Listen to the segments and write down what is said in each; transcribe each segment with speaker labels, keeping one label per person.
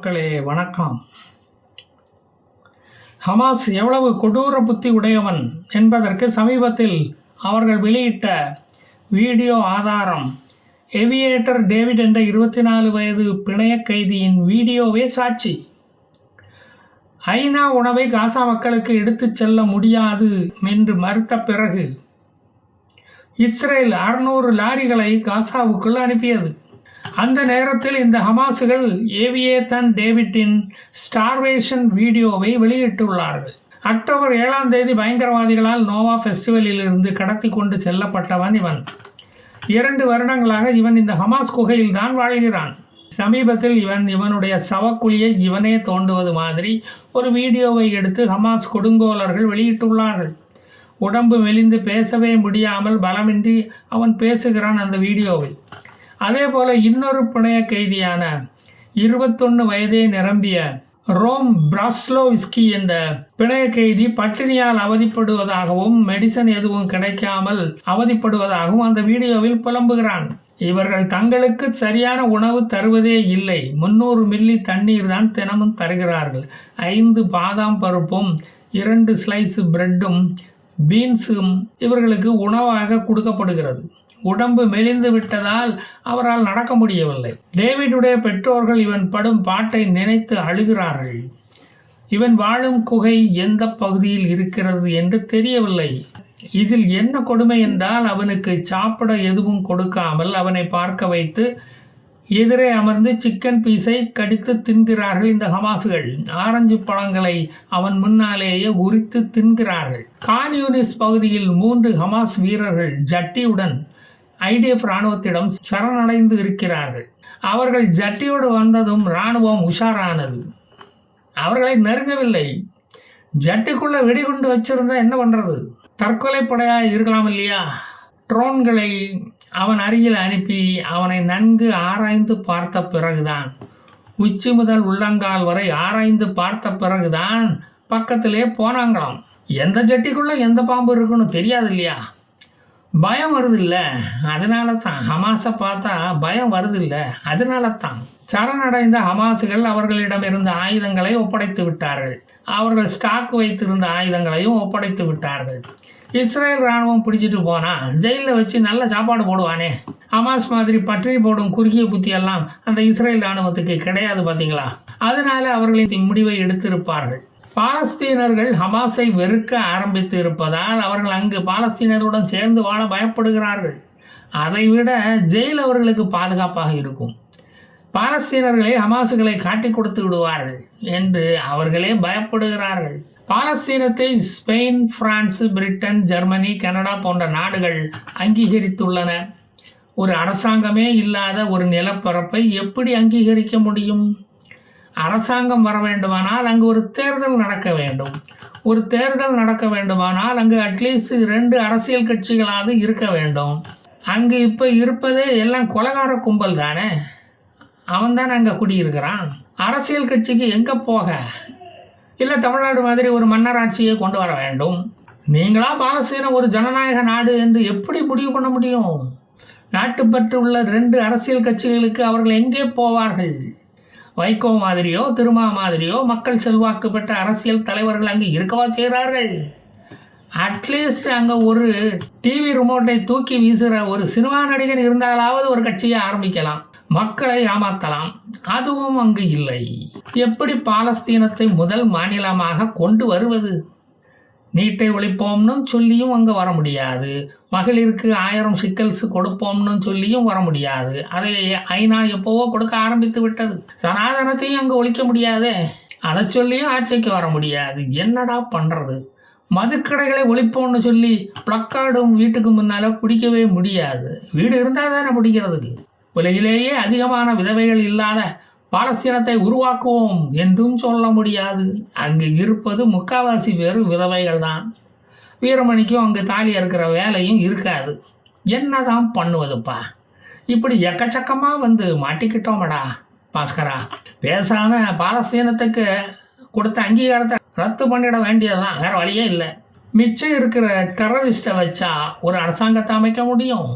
Speaker 1: மக்களே வணக்கம். ஹமாஸ் எவ்வளவு கொடூர புத்தி உடையவன் என்பதற்கு சமீபத்தில் அவர்கள் வெளியிட்ட வீடியோ ஆதாரம். ஏவியேட்டர் டேவிட் என்ற 24 வயது பிணைய கைதியின் வீடியோவே சாட்சி. ஐநா உணவை காசா மக்களுக்கு எடுத்துச் செல்ல முடியாது என்று மறுத்த பிறகு இஸ்ரேல் 600 லாரிகளை காசாவுக்குள் அனுப்பியது. அந்த நேரத்தில் இந்த ஹமாசுகள் ஏவியேத்தன் டேவிட்டின் ஸ்டார்வேஷன் வீடியோவை வெளியிட்டுள்ளார்கள். அக்டோபர் 7ஆம் தேதி பயங்கரவாதிகளால் நோவா ஃபெஸ்டிவலிலிருந்து கடத்தி கொண்டு செல்லப்பட்டவன் இவன். 2 வருடங்களாக இவன் இந்த ஹமாஸ் குகையில் தான் வாழ்கிறான். சமீபத்தில் இவனுடைய சவக்குழியை இவனே தோண்டுவது மாதிரி ஒரு வீடியோவை எடுத்து ஹமாஸ் கொடுங்கோலர்கள் வெளியிட்டுள்ளார்கள். உடம்பு மெலிந்து பேசவே முடியாமல் பலமின்றி அவன் பேசுகிறான் அந்த வீடியோவில். அதே போல இன்னொரு பிணைய கைதியான 21 வயதே நிரம்பிய ரோம் பிராஸ்லோவிஸ்கி என்ற பிணைய கைதி பட்டினியால் அவதிப்படுவதாகவும் மெடிசன் எதுவும் கிடைக்காமல் அவதிப்படுவதாகவும் அந்த வீடியோவில் புலம்புகிறான். இவர்கள் தங்களுக்கு சரியான உணவு தருவதே இல்லை. 300 மில்லி தண்ணீர் தான் தினமும் தருகிறார்கள். 5 பாதாம் பருப்பும் 2 ஸ்லைஸ் பிரெட்டும் பீன்ஸும் இவர்களுக்கு உணவாக கொடுக்கப்படுகிறது. உடம்பு மெலிந்து விட்டதால் அவரால் நடக்க முடியவில்லை. டேவிடுடைய பெற்றோர்கள் இவன் படும் பாட்டை நினைத்து அழுகிறார்கள். இவன் வாழும் குகை எந்த பகுதியில் இருக்கிறது என்று தெரியவில்லை. இதில் என்ன கொடுமை என்றால் அவனுக்கு சாப்பிட எதுவும் கொடுக்காமல் அவனை பார்க்க வைத்து எதிரே அமர்ந்து சிக்கன் பீஸை கடித்து தின்கிறார்கள் இந்த ஹமாசுகள். ஆரஞ்சு பழங்களை அவன் முன்னாலேயே உரித்து தின்கிறார்கள். கான் யூனிஸ் பகுதியில் 3 ஹமாஸ் வீரர்கள் ஜட்டியுடன் ஐடிஎஃப் இராணுவத்திடம் சரணடைந்து இருக்கிறார்கள். அவர்கள் ஜட்டியோடு வந்ததும் இராணுவம் உஷாரானது. அவர்களை நெருங்கவில்லை. ஜட்டிக்குள்ள வெடிகுண்டு வச்சிருந்தா என்ன பண்றது? தற்கொலை படையாக இருக்கலாம் இல்லையா? ட்ரோன்களை அவன் அருகில் அனுப்பி அவனை நன்கு ஆராய்ந்து பார்த்த பிறகுதான், உச்சி முதல் உள்ளங்கால் வரை ஆராய்ந்து பார்த்த பிறகுதான் பக்கத்திலே போனாங்களாம். எந்த ஜட்டிக்குள்ள எந்த பாம்பு இருக்குன்னு தெரியாது இல்லையா? பயம் வருது இல்லை, அதனால தான். ஹமாஸை பார்த்தா பயம் வருது இல்லை, அதனால தான். சரணடைந்த ஹமாசுகள் அவர்களிடமிருந்த ஆயுதங்களை ஒப்படைத்து விட்டார்கள். அவர்கள் ஸ்டாக் வைத்திருந்த ஆயுதங்களையும் ஒப்படைத்து விட்டார்கள். இஸ்ரேல் இராணுவம் பிடிச்சிட்டு போனால் ஜெயிலில் வச்சு நல்ல சாப்பாடு போடுவானே. ஹமாஸ் மாதிரி பற்றினி போடும் குறுகிய புத்தியெல்லாம் அந்த இஸ்ரேல் இராணுவத்துக்கு கிடையாது பார்த்தீங்களா? அதனால அவர்களின் முடிவை எடுத்திருப்பார்கள். பாலஸ்தீனர்கள் ஹமாஸை வெறுக்க ஆரம்பித்து இருப்பதால் அவர்கள் அங்கு பாலஸ்தீனருடன் சேர்ந்து வாழ பயப்படுகிறார்கள். அதைவிட ஜெயில் அவர்களுக்கு பாதுகாப்பாக இருக்கும். பாலஸ்தீனர்களே ஹமாசுகளை காட்டி கொடுத்து விடுவார்கள் என்று அவர்களே பயப்படுகிறார்கள். பாலஸ்தீனத்தை Spain, France, Britain, Germany, Canada போன்ற நாடுகள் அங்கீகரித்துள்ளன. ஒரு அரசாங்கமே இல்லாத ஒரு நிலப்பரப்பை எப்படி அங்கீகரிக்க முடியும்? அரசாங்கம் வர வேண்டுமானால் அங்கு ஒரு தேர்தல் நடக்க வேண்டும். ஒரு தேர்தல் நடக்க வேண்டுமானால் அங்கு அட்லீஸ்ட் 2 அரசியல் கட்சிகளாவது இருக்க வேண்டும். அங்கு இப்போ இருப்பதே எல்லாம் கொலைகார கும்பல் தானே. அவன் தானே அங்கே குடியிருக்கிறான். அரசியல் கட்சிக்கு எங்கே போக? இல்லை தமிழ்நாடு மாதிரி ஒரு மன்னராட்சியை கொண்டு வர வேண்டும். நீங்களா பாலஸ்தீனம் ஒரு ஜனநாயக நாடு என்று எப்படி முடிவு பண்ண முடியும்? நாட்டுப்பற்று உள்ள 2 அரசியல் கட்சிகளுக்கு அவர்கள் எங்கே போவார்கள்? வைகோ மாதிரியோ திருமா மாதிரியோ மக்கள் செல்வாக்கு பெற்ற அரசியல் தலைவர்கள் அங்கே இருக்கவா செய்கிறார்கள்? அட்லீஸ்ட் அங்கே ஒரு டிவி ரிமோட்டை தூக்கி வீசுகிற ஒரு சினிமா நடிகன் இருந்தாலாவது ஒரு கட்சியை ஆரம்பிக்கலாம், மக்களை ஏமாற்றலாம். அதுவும் அங்கு இல்லை. எப்படி பாலஸ்தீனத்தை முதல் மாநிலமாக கொண்டு வருவது? நீட்டை ஒழிப்போம்னு சொல்லியும் அங்கே வர முடியாது. மகளிருக்கு 1000 சிக்கல்ஸ் கொடுப்போம்னு சொல்லியும் வர முடியாது. அதை ஐநா எப்போவோ கொடுக்க ஆரம்பித்து விட்டது. சனாதனத்தையும் அங்கே ஒழிக்க முடியாதே, அதை சொல்லியும் ஆட்சிக்கு வர முடியாது. என்னடா பண்ணுறது? மதுக்கடைகளை ஒழிப்போம்னு சொல்லி பிளக்கார்டும் வீட்டுக்கு முன்னால் பிடிக்கவே முடியாது. வீடு இருந்தால் தானே பிடிக்கிறதுக்கு. உலகிலேயே அதிகமான விதவைகள் இல்லாத பாலஸ்தீனத்தை உருவாக்குவோம் என்றும் சொல்ல முடியாது. அங்கு இருப்பது 3/4 பேர் விதவைகள் தான். வீரமணிக்கும் அங்கு தாலி இருக்கிற வேலையும் இருக்காது. என்னதான் பண்ணுவதுப்பா? இப்படி எக்கச்சக்கமாக வந்து மாட்டிக்கிட்டோமடா பாஸ்கரா. பேசாம பாலஸ்தீனத்துக்கு கொடுத்த அங்கீகாரத்தை ரத்து பண்ணிட வேண்டியதுதான், வேறு வழியே இல்லை. மிச்சம் இருக்கிற டெரரிஸ்ட்டை வச்சா ஒரு அரசாங்கத்தை அமைக்க முடியும்.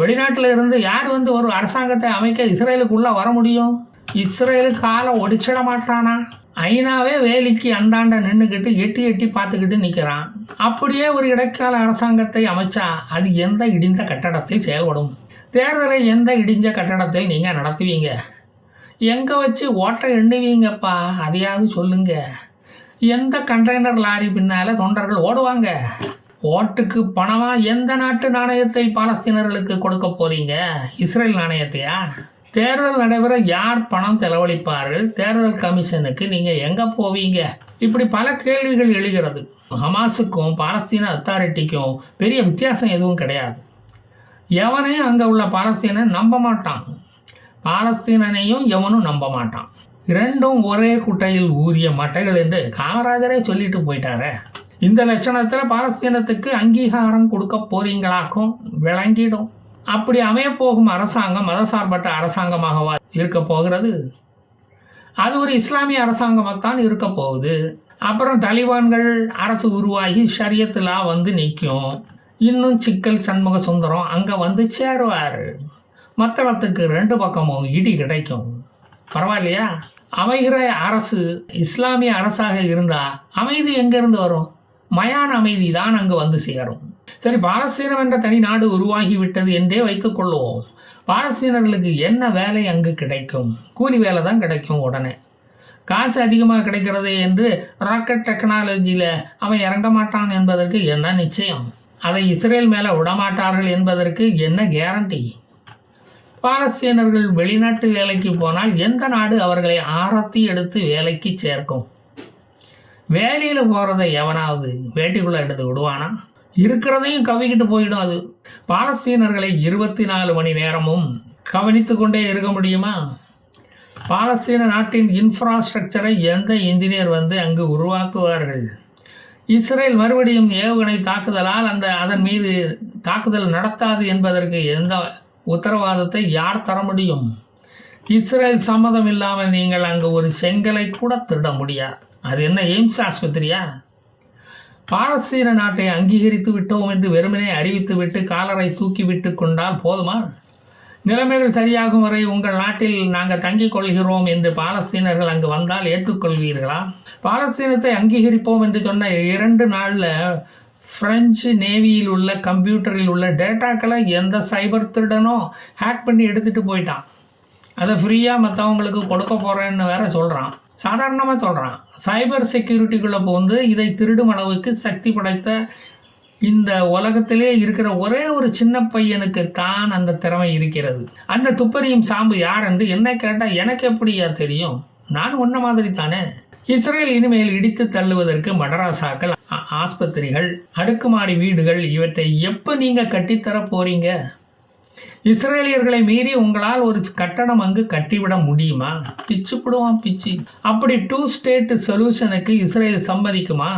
Speaker 1: வெளிநாட்டில் இருந்து யார் வந்து ஒரு அரசாங்கத்தை அமைக்க இஸ்ரேலுக்குள்ளே வர முடியும்? இஸ்ரேலு காலை ஒடிச்சிட மாட்டானா? ஐநாவே வேலிக்கு அந்தாண்ட நின்றுக்கிட்டு எட்டி எட்டி பார்த்துக்கிட்டு நிற்கிறான். அப்படியே ஒரு இடைக்கால அரசாங்கத்தை அமைச்சா அது எந்த இடிந்த கட்டடத்தில் செயல்படும்? தேர்தலை எந்த இடிஞ்ச கட்டடத்தில் நீங்கள் நடத்துவீங்க? எங்கே வச்சு ஓட்டை எண்ணுவீங்கப்பா, அதையாவது சொல்லுங்க. எந்த கண்டெய்னர் லாரி பின்னால் தொண்டர்கள் ஓடுவாங்க? ஓட்டுக்கு பணமாக எந்த நாட்டு நாணயத்தை பாலஸ்தீனர்களுக்கு கொடுக்க போறீங்க? இஸ்ரேல் நாணயத்தையா? தேர்தல் நடைபெற யார் பணம் செலவழிப்பார்கள்? தேர்தல் கமிஷனுக்கு நீங்கள் எங்கே போவீங்க? இப்படி பல கேள்விகள் எழுகிறது. ஹமாஸுக்கும் பாலஸ்தீன அத்தாரிட்டிக்கும் பெரிய வித்தியாசம் எதுவும் கிடையாது. எவனையும் அங்கே உள்ள பாலஸ்தீனன் நம்ப மாட்டான், பாலஸ்தீனனையும் எவனும் நம்ப மாட்டான். இரண்டும் ஒரே குட்டையில் ஊறிய மட்டைகள் என்று காமராஜரே சொல்லிட்டு போயிட்டாரே. இந்த லட்சணத்தில் பாலஸ்தீனத்துக்கு அங்கீகாரம் கொடுக்க போறீங்களாக்கும் விளங்கிடும். அப்படி அமையப்போகும் அரசாங்கம் மதசார்பற்ற அரசாங்கமாகவா இருக்க போகிறது? அது ஒரு இஸ்லாமிய அரசாங்கமாகத்தான் இருக்க போகுது. அப்புறம் தலிபான்கள் அரசு உருவாகி ஷரியத்துலா வந்து நிற்கும். இன்னும் சிக்கல் சண்முக சுந்தரம் அங்கே வந்து சேருவார். மத்தளத்துக்கு 2 பக்கமும் இடி கிடைக்கும். பரவாயில்லையா? அமைகிற அரசு இஸ்லாமிய அரசாக இருந்தால் அமைதி எங்கேருந்து வரும்? மயான அமைதி தான் அங்கு வந்து சேரும். சரி, பாலஸ்தீனம் என்ற தனி நாடு உருவாகிவிட்டது என்றே வைத்துக்கொள்வோம். பாலஸ்தீனர்களுக்கு என்ன வேலை அங்கு கிடைக்கும்? கூலி வேலை தான் கிடைக்கும். உடனே காசு அதிகமாக கிடைக்கிறது என்று ராக்கெட் டெக்னாலஜியில் அவன் இறங்க மாட்டான் என்பதற்கு என்ன நிச்சயம்? அதை இஸ்ரேல் மேலே விடமாட்டார்கள் என்பதற்கு என்ன கேரண்டி? பாலஸ்தீனர்கள் வெளிநாட்டு வேலைக்கு போனால் எந்த நாடு அவர்களை ஆரத்தி எடுத்து வேலைக்கு சேர்க்கும்? வேலையில் போகிறத எவனாவது வேட்டிக்குள்ளே எடுத்து விடுவானா? இருக்கிறதையும் கவிக்கிட்டு போயிடும். அது பாலஸ்தீனர்களை 24 மணி நேரமும் கவனித்து கொண்டே இருக்க முடியுமா? பாலஸ்தீன நாட்டின் இன்ஃப்ராஸ்ட்ரக்சரை எந்த இன்ஜினியர் வந்து அங்கு உருவாக்குவார்கள்? இஸ்ரேல் மறுபடியும் ஏவுகணை தாக்குதலால் அதன் மீது தாக்குதல் நடத்தாது என்பதற்கு எந்த உத்தரவாதத்தை யார் தர முடியும்? இஸ்ரேல் சம்மதம் இல்லாமல் நீங்கள் அங்கு ஒரு செங்கலை கூட திருட முடியாது. அது என்ன எய்ம்ஸ் ஆஸ்பத்திரியா? பாலஸ்தீன நாட்டை அங்கீகரித்து விட்டோம் என்று வெறுமனே அறிவித்துவிட்டு காலரை தூக்கிவிட்டு கொண்டால் போதுமா? நிலைமைகள் சரியாகும் வரை உங்கள் நாட்டில் நாங்கள் தங்கிக் கொள்கிறோம் என்று பாலஸ்தீனர்கள் அங்கு வந்தால் ஏற்றுக்கொள்வீர்களா? பாலஸ்தீனத்தை அங்கீகரிப்போம் என்று சொன்ன 2 நாளில் பிரெஞ்சு நேவியில் உள்ள கம்ப்யூட்டரில் உள்ள டேட்டாக்களை எந்த சைபர் திருடனோ ஹேக் பண்ணி எடுத்துகிட்டு போயிட்டான். அதை ஃப்ரீயாக மற்றவங்களுக்கு கொடுக்க போகிறேன்னு வேற சொல்கிறான். சாதாரணமாக சொல்கிறான். சைபர் செக்யூரிட்டிக்குள்ளே போந்து இதை திருடும் அளவுக்கு சக்தி படைத்த இந்த உலகத்திலே இருக்கிற ஒரே ஒரு சின்ன பையனுக்கு தான் அந்த திறமை இருக்கிறது. அந்த துப்பறியும் சாம்பு யார் என்று என்ன கேட்டால் எனக்கு எப்படியா தெரியும்? நான் ஒன்றை மாதிரி தானே. இஸ்ரேல் இனிமேல் இடித்து தள்ளுவதற்கு மடராசாக்கள், ஆஸ்பத்திரிகள், அடுக்குமாடி வீடுகள் இவற்றை எப்போ நீங்கள் கட்டித்தர போறீங்க? இஸ்ரேலியர்களை மீறி உங்களால் ஒரு கட்டணம் அங்கு கட்டிவிட முடியுமா? பிச்சு போடுவான் பிச்சு. அப்படி 2 ஸ்டேட் சொல்யூஷனுக்கு இஸ்ரேல் சம்மதிக்குமா?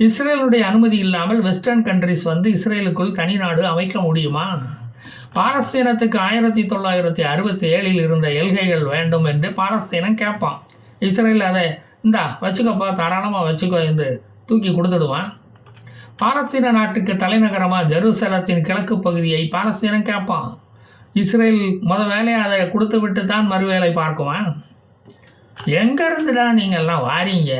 Speaker 1: இஸ்ரேலுடைய அனுமதி இல்லாமல் வெஸ்டர்ன் கண்ட்ரிஸ் வந்து இஸ்ரேலுக்குள் தனி நாடு அமைக்க முடியுமா? பாலஸ்தீனத்துக்கு 1967 இருந்த எல்கைகள் வேண்டும் என்று பாலஸ்தீனம் கேட்பான். இஸ்ரேல் அதை இந்தா வச்சுக்கப்பா, தாராளமாக வச்சுக்கோ என்று தூக்கி கொடுத்துடுவான். பாலஸ்தீன நாட்டுக்கு தலைநகரமாக ஜெருசலத்தின் கிழக்கு பகுதியை பாலஸ்தீனம் கேட்பான். இஸ்ரேல் வேலையை அதை கொடுத்து விட்டு தான் மறுவேலை பார்க்குவான். எங்கேருந்துடா நீங்கள்லாம் வாரீங்க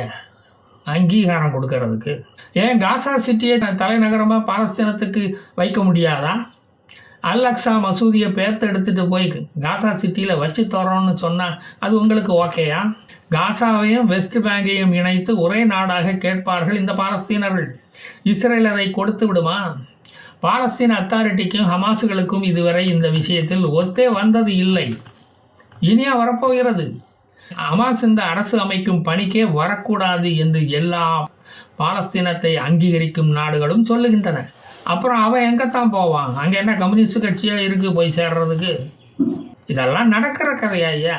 Speaker 1: அங்கீகாரம் கொடுக்கறதுக்கு? ஏன் காசா சிட்டியை தலைநகரமாக பாலஸ்தீனத்துக்கு வைக்க முடியாதா? அல்-அக்ஸா மசூதியை பேர்த்து எடுத்துகிட்டு போய் காசா சிட்டியில் வச்சு தரோன்னு சொன்னால் அது உங்களுக்கு ஓகேயா? காசாவையும் வெஸ்ட் பேங்கையும் இணைத்து ஒரே நாடாக கேட்பார்கள் இந்த பாலஸ்தீனர்கள். இஸ்ரேல் அதை கொடுத்து விடுமா? பாலஸ்தீன அத்தாரிட்டிக்கும் ஹமாஸுகளுக்கும் இதுவரை இந்த விஷயத்தில் ஒத்தே வந்தது இல்லை. இனியா வரப்போகிறது. ஹமாஸ் இந்த அரசு அமைக்கும் பணிக்கே வரக்கூடாது என்று எல்லா பாலஸ்தீனத்தை அங்கீகரிக்கும் நாடுகளும் சொல்லுகின்றன. அப்புறம் அவன் எங்கத்தான் போவான்? அங்கே என்ன கம்யூனிஸ்ட் கட்சியாக இருக்குது போய் சேர்றதுக்கு? இதெல்லாம் நடக்கிற கதையா?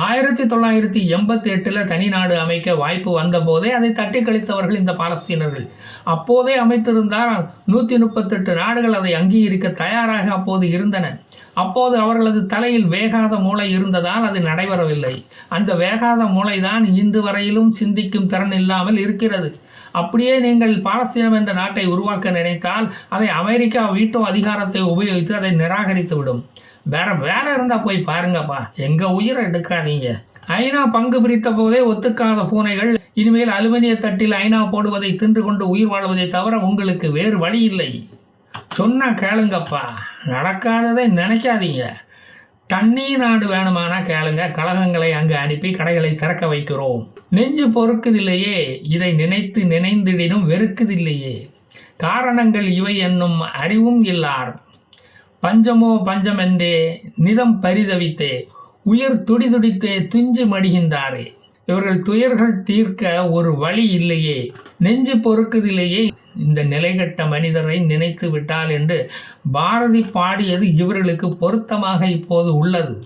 Speaker 1: 1988 தனி நாடு அமைக்க வாய்ப்பு வந்த போதே அதை தட்டி கழித்தவர்கள் இந்த பாலஸ்தீனர்கள். அப்போதே அமைத்திருந்தால் 138 நாடுகள் அதை அங்கீகரிக்க தயாராக அப்போது இருந்தன. அப்போது அவர்களது தலையில் வேகாத மூளை இருந்ததால் அது நடைபெறவில்லை. அந்த வேகாத மூளைதான் இன்று வரையிலும் சிந்திக்கும் திறன் இல்லாமல் இருக்கிறது. அப்படியே நீங்கள் பாலஸ்தீனம் என்ற நாட்டை உருவாக்க நினைத்தால் அதை அமெரிக்கா வீட்டோ அதிகாரத்தை உபயோகித்து அதை நிராகரித்துவிடும். வேற வேலை இருந்தால் போய் பாருங்கப்பா, எங்கள் உயிரை எடுக்காதீங்க. ஐநா பங்கு பிரித்த போதே ஒத்துக்காத பூனைகள் இனிமேல் அலுமினிய தட்டில் ஐநா போடுவதை தின்று கொண்டு உயிர் வாழ்வதை தவிர உங்களுக்கு வேறு வழி இல்லை. சொன்னா கேளுங்கப்பா, நடக்காததை நினைக்காதீங்க. தண்ணி நாடு வேணுமானா கேளுங்க, கழகங்களை அங்கு அனுப்பி கடைகளை திறக்க வைக்கிறோம். நெஞ்சு பொறுக்குதில்லையே, இதை நினைத்து நினைந்திடினும் வெறுக்குதில்லையே. காரணங்கள் இவை என்னும் அறிவும் இல்லார். பஞ்சமோ பஞ்சம் என்றே நிதம் பரிதவித்தே உயிர் துடிதுடித்தே துஞ்சு மடிகின்றாரே. இவர்கள் துயர்கள் தீர்க்க ஒரு வழி இல்லையே, நெஞ்சு பொறுக்குதில்லையே இந்த நிலைகட்ட மனிதரை நினைத்து விட்டால் என்று பாரதி பாடியது இவர்களுக்கு பொருத்தமாக இப்போது உள்ளது.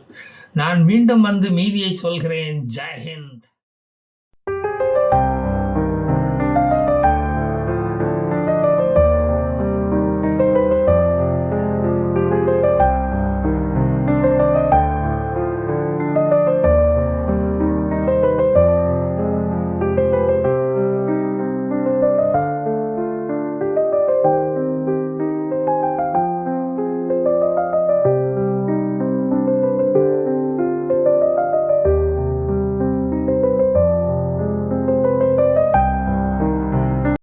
Speaker 1: நான் மீண்டும் வந்து மீதியை சொல்கிறேன். ஜெய் ஹிந்த்.